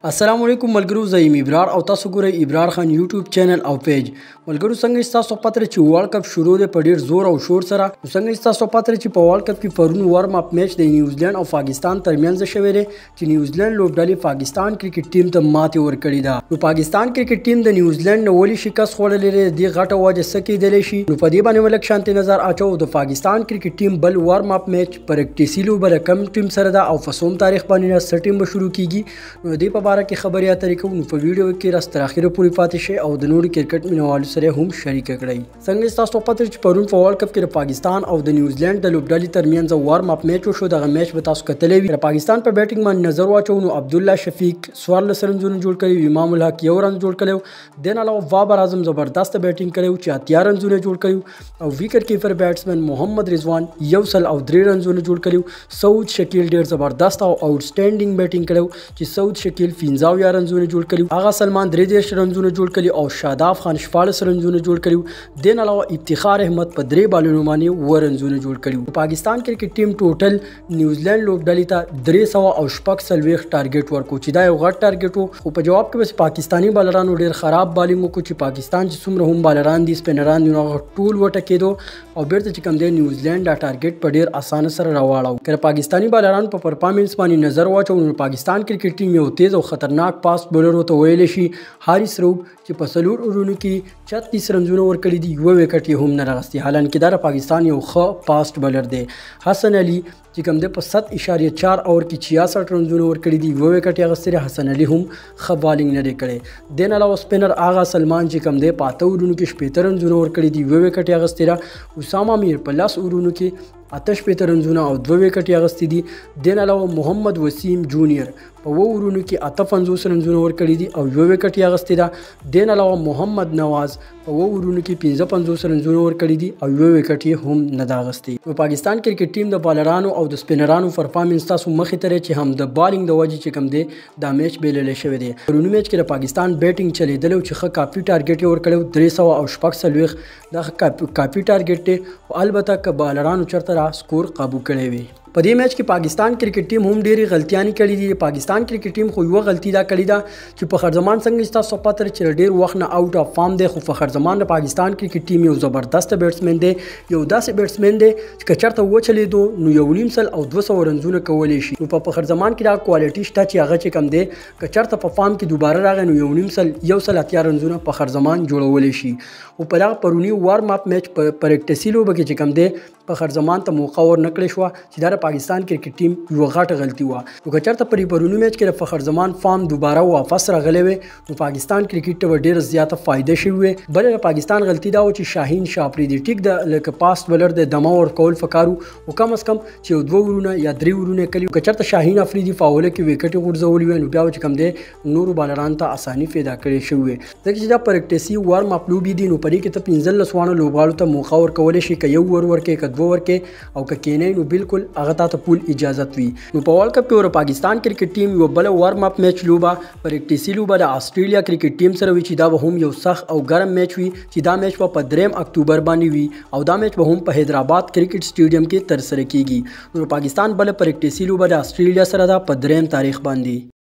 السلام علیکم ملګرو، زه یم ابرار او تاسو ګورئ ابرار خان یوټیوب چینل او پیج. ملګرو څنګه تاسو پاتره چې ورلد کپ شروع دی په ډیر زور او شور سره. څنګه تاسو پاتره چې په ورلد کپ کې پرون وارم اپ میچ د نیوزیلند او پاکستان ترمنځ شوی دی چې نیوزیلند لوبډلې پاکستان کرکټ ټیم ته ماتې ورکړې ده. نو پاکستان کرکټ ټیم د نیوزیلند نو ولې شکست خوړلې ده د غټه وجه سکیدلې شي. نو په دې باندې ولک شانتي نظر اچو د پاکستان کرکټ ټیم بل وارم اپ میچ پریکټیسي لوبه کم ټیم سره ده او فسوم تاریخ باندې سټیم به شروع کیږي. نو دې په اړه کې خبرې اترې کوو. نو په ویډیو کې راست تر اخره پورې پاتې شئ او د نورو کرکټ مینوالو سره هم شریک کړئ. څنګه تاسو پته چې پرون په ورلد کپ کې پاکستان او د نیوزیلند د لوبډلې ترمنځ وارم اپ میچ وشو. دغه میچ به تاسو کتلې وي. پاکستان په بیټینګ باندې نظر واچو. نو عبدالله شفیق 14 رنونه جوړ کړي، امام الحق 1 رن جوړ کړي، دین علاوه بابر اعظم زبردست بیټینګ کړي چې 8 رنونه جوړ کړي او وکټ کیپر بیټسمن محمد رضوان 103 رنونه جوړ کړي. سعود شکیل ډیر زبردست او آوټسټینډینګ بیټینګ کړي چې سعود شکیل 15 رنونه جوړ کړي. آغا سلمان 33 رنونه جوړ کړي او شاداب خان 14 رنونه جوړ کړي. دین علاوه افتخار احمد په 3 بالونو باندې 9 رنونه جوړ کړي. پاکستان کرکټ ټیم ټوټل نیوزیلند لوبډلې ته 340 ټارګټ ورکو چې دا یو غټ ټارګټ وو. خو په جواب کې بس پاکستانی بالرانو ډیر خراب بالینګ وکړو چې پاکستان چې څومره هم بالران دي سپینران دي نو ټول وټکېدو او بیرته چې کوم دی نیوزیلند دا ټارګټ په ډیر اسانه سره راواړو. کله پاکستانی بالران په پرفارمنس باندې نظر واچو نو پاکستان کرکټ ټیم یو تیز او خطرناک فاست بولر ته ویل شي حارث روب چې په سلور اورونو کې 36 رنونه ورکړي دي، یو وکټ یې هم نه راغستی. حالانکه دا پاکستان یو ښه فاست بولر دی. حسن علي چې کوم دی په 7.4 اور کې 66 رنونه ورکړي دي، یو وکټ یې غستی. حسن علي هم ښه بالینګ نه دی کړی. دین علاوه سپینر آغا سلمان چې کوم دی په 8 اورونو کې 17 رنونه ورکړي دي، یو وکټ یې غستی. اسامه میر په 10 اورونو کې 48 رنونه او 2 وکټ یې غستی دي. دین علاوه محمد وسیم جونیئر په 2 اورونو کې 58 رنونه ورکړي دي او 1 وکټ یې غستی ده. دین علاوه محمد نواز په 2 اورونو کې 55 رنونه ورکړي دي او 1 وکټ یې هم نه دا غستی. نو پاکستان کرکټ ټیم د بالرانو او د سپینرانو پرفارمنس تاسو مخې ته چې هم د بالینګ د وجې چې کوم دی دا میچ بیلل شوی دی. پرونی میچ کې د پاکستان بیټینګ چلیدل چې ښه کافي ټارګټ یې ورکړو 346 دا کافي ټارګټ دی. البته که بالرانو چرته را سکور قابو کړی وي. په دې میچ کې پاکستان کرکټ ټیم هم ډېری غلطیاں کړې دي. پاکستان کرکټ ټیم خو یو غلطي دا کړې ده چې فخر زمان څنګه تاسو پته چې ډېر وخت نه آوټ اف فارم دی. خو فخر زمان د پاکستان کرکټ ټیم یو زبردست بیټسمن دی، یو داسې بیټسمن دی چې چرته وچلیدو نو 1.5 او 200 رنونه کولی شي. نو په فخر زمان کې دا کوالټي شته چې هغه چې کم دی که چرته په فارم کې دوباره راغی نو 1.5 رنونه فخر زمان جوړولی شي. او په دغه پرونی وارم اپ میچ په پریکټیسي لوبه کې چې کم دی فخر زمان ته موقع ورنکړې شوه چې دا د پاکستان کرکټ ټیم یو غټه غلطي وه. نو که چېرته په پروني میچ کې د فخر زمان فارم دوباره واپس راغلی وی نو پاکستان کرکټ ته به ډېره زیاته فایده شوې وې. بله د پاکستان غلطي دا و چې شاهین شاه افریدي ټیک د لکه پاست بولر د دمه ورکول پکار وو او کم از کم چې یو 2 ورونه یا 3 ورونه کلي. که چېرته شاهین افریدي فاوله کې وکټ غورځولي وی نو بیا چې کوم دی نورو بالرانو ته اساني پیدا کړې شوې وې. ځکه چې دا پریکټیسي وارم اپ لوبې دي نو په دې کې ته 15 وانه لوبغاړو ته موقع ورکولی شي که 1 ور ورکې که 2 ورکې او که کینې نو بالکل هغه ته پول اجازت وي. نو په ورلد کپ کې پاکستان کرکټ ټیم یو بل وارم اپ میچ لوبه پریکټیسي لوبه د استرالیا کرکټ ټیم سره وي چې دا به هم یو سخت او ګرم میچ وي چې دا میچ په 3 اکتوبر باندې وي او دا میچ به هم په حیدرآباد کرکټ سټیډیم کې ترسره کیږي. نو پاکستان بل پریکټیسي لوبه د استرالیا سره ده په 3 تاریخ باندې.